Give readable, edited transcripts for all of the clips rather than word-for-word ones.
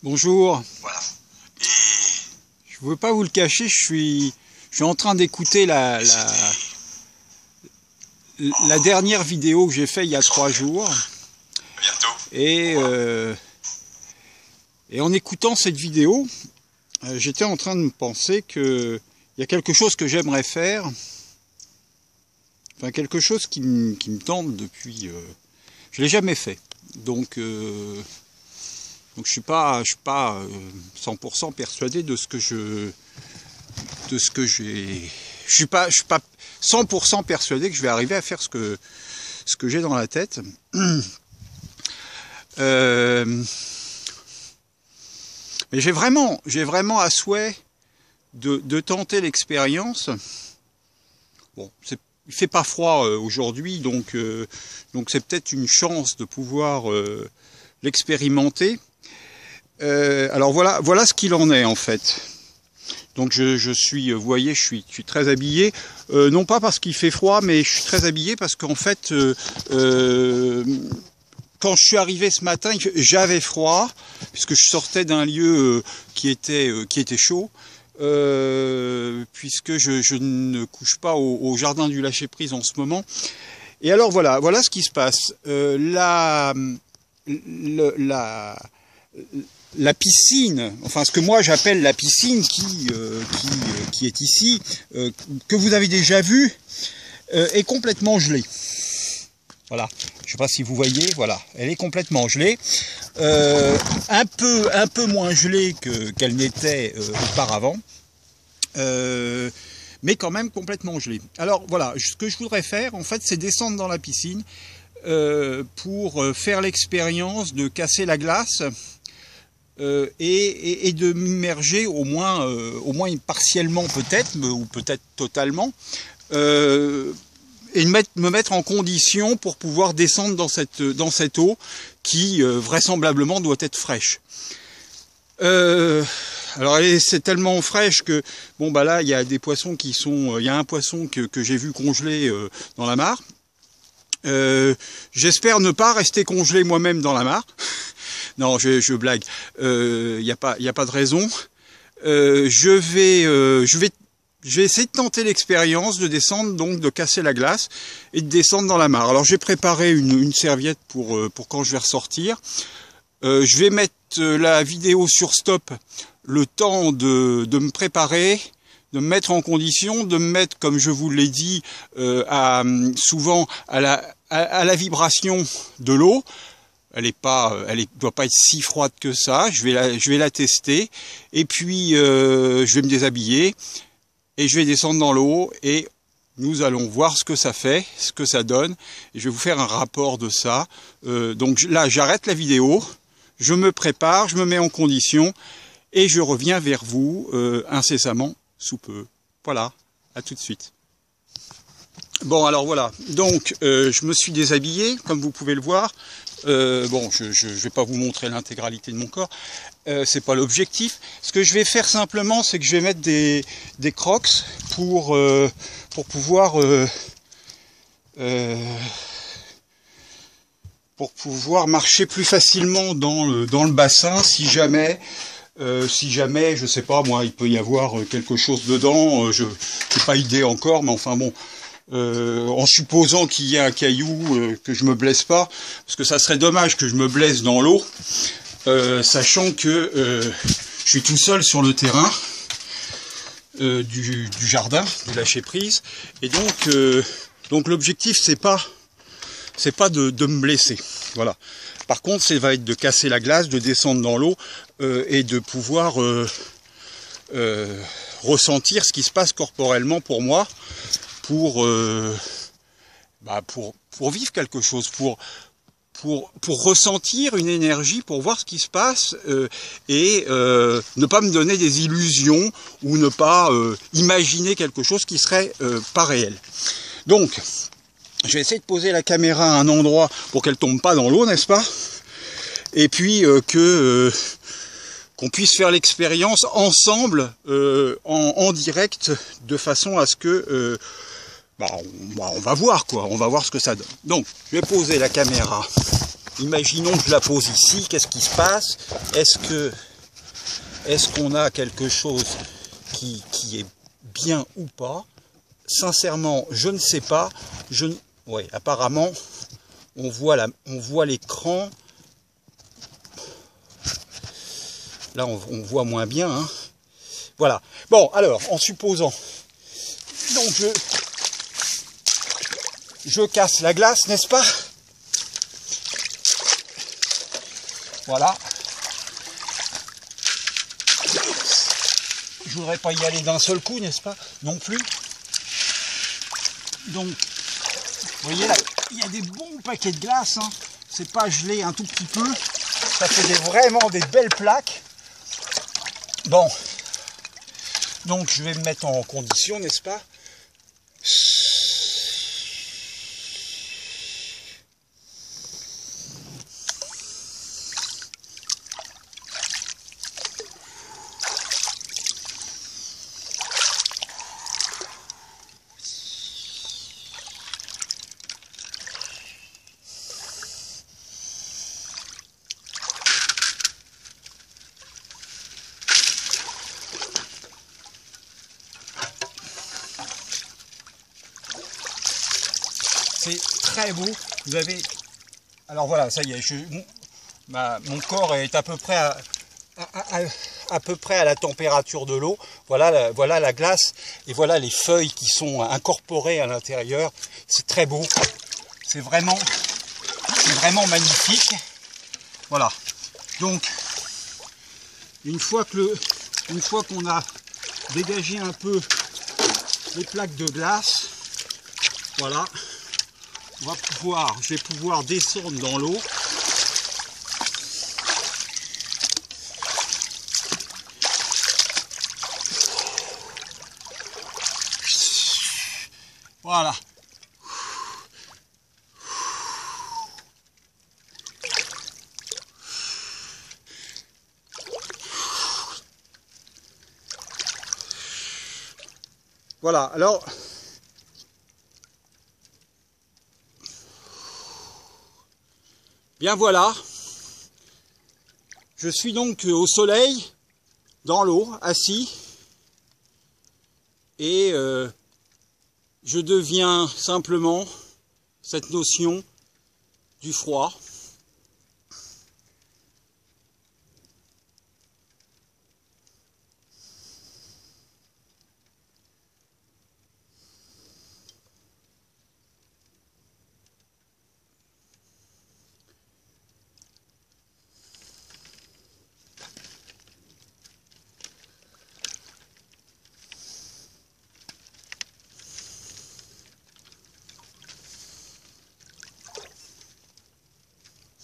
Bonjour. Voilà. Et Je ne veux pas vous le cacher, je suis en train d'écouter la dernière vidéo que j'ai faite il y a 3 jours. à bientôt. Et en écoutant cette vidéo, j'étais en train de me penser qu'il y a quelque chose que j'aimerais faire. Enfin, quelque chose qui me tente depuis... je ne l'ai jamais fait. Donc je suis pas 100% persuadé de ce que j'ai... Je suis pas 100% persuadé que je vais arriver à faire ce que j'ai dans la tête. Mais j'ai vraiment à souhait de tenter l'expérience. Bon, il fait pas froid aujourd'hui, donc c'est peut-être une chance de pouvoir l'expérimenter. Alors voilà ce qu'il en est en fait. Donc je suis, vous voyez, je suis très habillé, non pas parce qu'il fait froid, mais je suis très habillé parce qu'en fait, quand je suis arrivé ce matin, j'avais froid, puisque je sortais d'un lieu qui était chaud, puisque je ne couche pas au jardin du lâcher-prise en ce moment. Et alors voilà ce qui se passe. La piscine, enfin ce que moi j'appelle la piscine qui est ici, que vous avez déjà vu, est complètement gelée. Voilà, je ne sais pas si vous voyez, voilà, elle est complètement gelée, un peu moins gelée qu'elle n'était auparavant, mais quand même complètement gelée. Alors voilà, ce que je voudrais faire en fait, c'est descendre dans la piscine pour faire l'expérience de casser la glace. Et de m'immerger au moins partiellement peut-être, ou peut-être totalement, et de me mettre en condition pour pouvoir descendre dans cette eau qui vraisemblablement doit être fraîche. Alors c'est tellement fraîche que bon bah là il y a des poissons qui sont, il y a un poisson que j'ai vu congelé dans la mare. J'espère ne pas rester congelé moi-même dans la mare. Non, je blague. Y a pas de raison. Je vais essayer de tenter l'expérience de descendre, donc de casser la glace et de descendre dans la mare. Alors j'ai préparé une serviette pour quand je vais ressortir. Je vais mettre la vidéo sur stop le temps de me préparer, de me mettre en condition, de me mettre, comme je vous l'ai dit, souvent à la vibration de l'eau. Elle doit pas être si froide que ça. Je vais la tester et puis je vais me déshabiller et je vais descendre dans l'eau et nous allons voir ce que ça fait, ce que ça donne. Et je vais vous faire un rapport de ça. Donc là, j'arrête la vidéo, je me prépare, je me mets en condition et je reviens vers vous incessamment sous peu. Voilà, à tout de suite. Bon alors voilà, donc je me suis déshabillé, comme vous pouvez le voir. Bon, je vais pas vous montrer l'intégralité de mon corps, c'est pas l'objectif. Ce que je vais faire simplement, c'est que je vais mettre des crocs pour pouvoir marcher plus facilement dans le bassin si jamais, je sais pas moi, il peut y avoir quelque chose dedans. Je n'ai pas idée encore, mais enfin bon. En supposant qu'il y ait un caillou, que je me blesse pas, parce que ça serait dommage que je me blesse dans l'eau, sachant que je suis tout seul sur le terrain du jardin, du lâcher-prise, et donc l'objectif c'est pas de me blesser, voilà. Par contre, ça va être de casser la glace, de descendre dans l'eau et de pouvoir ressentir ce qui se passe corporellement pour moi. Pour vivre quelque chose, pour ressentir une énergie, pour voir ce qui se passe et ne pas me donner des illusions ou ne pas imaginer quelque chose qui serait pas réel. Donc, je vais essayer de poser la caméra à un endroit pour qu'elle tombe pas dans l'eau, n'est-ce pas? Et puis qu'on puisse faire l'expérience ensemble en direct, de façon à ce que on va voir quoi, on va voir ce que ça donne. Donc, je vais poser la caméra. Imaginons que je la pose ici, qu'est-ce qui se passe? Est-ce que Est-ce qu'on a quelque chose qui est bien ou pas? Sincèrement, je ne sais pas. Ouais, apparemment, on voit l'écran. Là, on voit moins bien. Hein. Voilà. Bon, alors, en supposant, donc je casse la glace, n'est-ce pas? Voilà. Je voudrais pas y aller d'un seul coup, n'est-ce pas? Non plus. Donc, vous voyez là, il y a des bons paquets de glace. Hein. C'est pas gelé un tout petit peu. Ça fait vraiment des belles plaques. Bon. Donc, je vais me mettre en condition, n'est-ce pas? C'est très beau. Vous avez... Alors voilà, ça y est, mon corps est à peu près à la température de l'eau. Voilà, voilà la glace et voilà les feuilles qui sont incorporées à l'intérieur. C'est très beau. C'est vraiment magnifique. Voilà. Donc, une fois qu'on a dégagé un peu les plaques de glace, voilà. Je vais pouvoir descendre dans l'eau. Voilà. Voilà, alors... Bien voilà, je suis donc au soleil, dans l'eau, assis, et je deviens simplement cette notion du froid.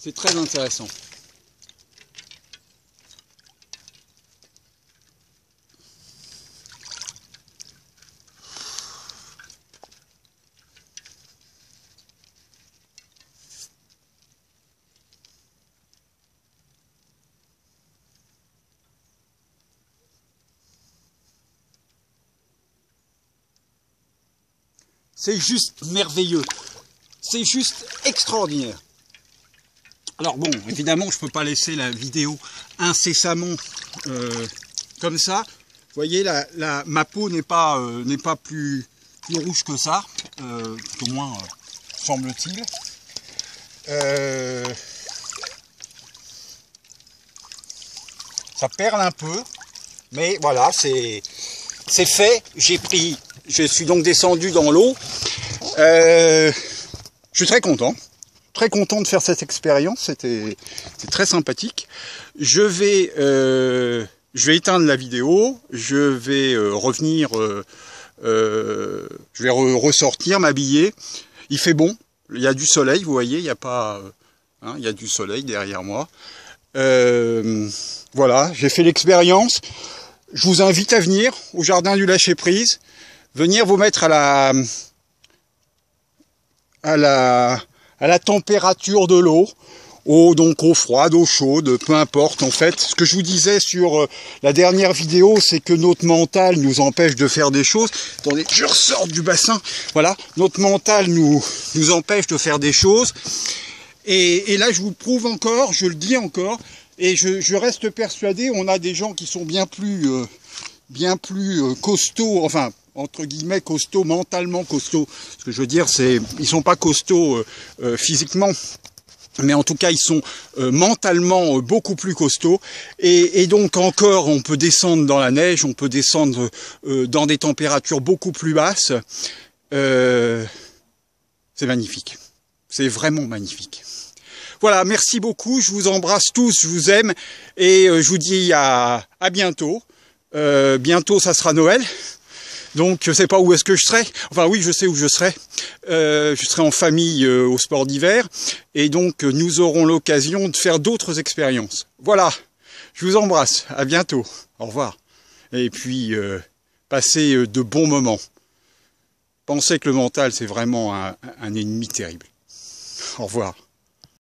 C'est très intéressant. C'est juste merveilleux. C'est juste extraordinaire. Alors bon, évidemment, je ne peux pas laisser la vidéo incessamment comme ça. Vous voyez, ma peau n'est pas plus rouge que ça, au moins semble-t-il. Ça perle un peu, mais voilà, c'est fait. Je suis donc descendu dans l'eau. Je suis très content de faire cette expérience, c'était très sympathique. Je vais éteindre la vidéo, je vais revenir, je vais ressortir, m'habiller. Il fait bon, il y a du soleil, vous voyez, il y a pas, hein, il y a du soleil derrière moi. Voilà, j'ai fait l'expérience. Je vous invite à venir au jardin du lâcher-prise, venir vous mettre à la température de l'eau, donc eau froide, eau chaude, peu importe en fait. Ce que je vous disais sur la dernière vidéo, c'est que notre mental nous empêche de faire des choses. Attendez, je ressors du bassin. Voilà, notre mental nous empêche de faire des choses. Et là, je vous prouve encore, je le dis encore, Et je reste persuadé, on a des gens qui sont bien plus costauds, enfin, entre guillemets, costauds, mentalement costauds. Ce que je veux dire, c'est, ils sont pas costauds physiquement, mais en tout cas, ils sont mentalement beaucoup plus costauds. Et donc, encore, on peut descendre dans la neige, on peut descendre dans des températures beaucoup plus basses. C'est magnifique. C'est vraiment magnifique. Voilà, merci beaucoup, je vous embrasse tous, je vous aime, et je vous dis à bientôt. Bientôt, ça sera Noël. Donc, je sais pas où est-ce que je serai. Enfin, oui, je sais où je serai. Je serai en famille au sport d'hiver. Et donc, nous aurons l'occasion de faire d'autres expériences. Voilà. Je vous embrasse. À bientôt. Au revoir. Et puis, passez de bons moments. Pensez que le mental, c'est vraiment un ennemi terrible. Au revoir.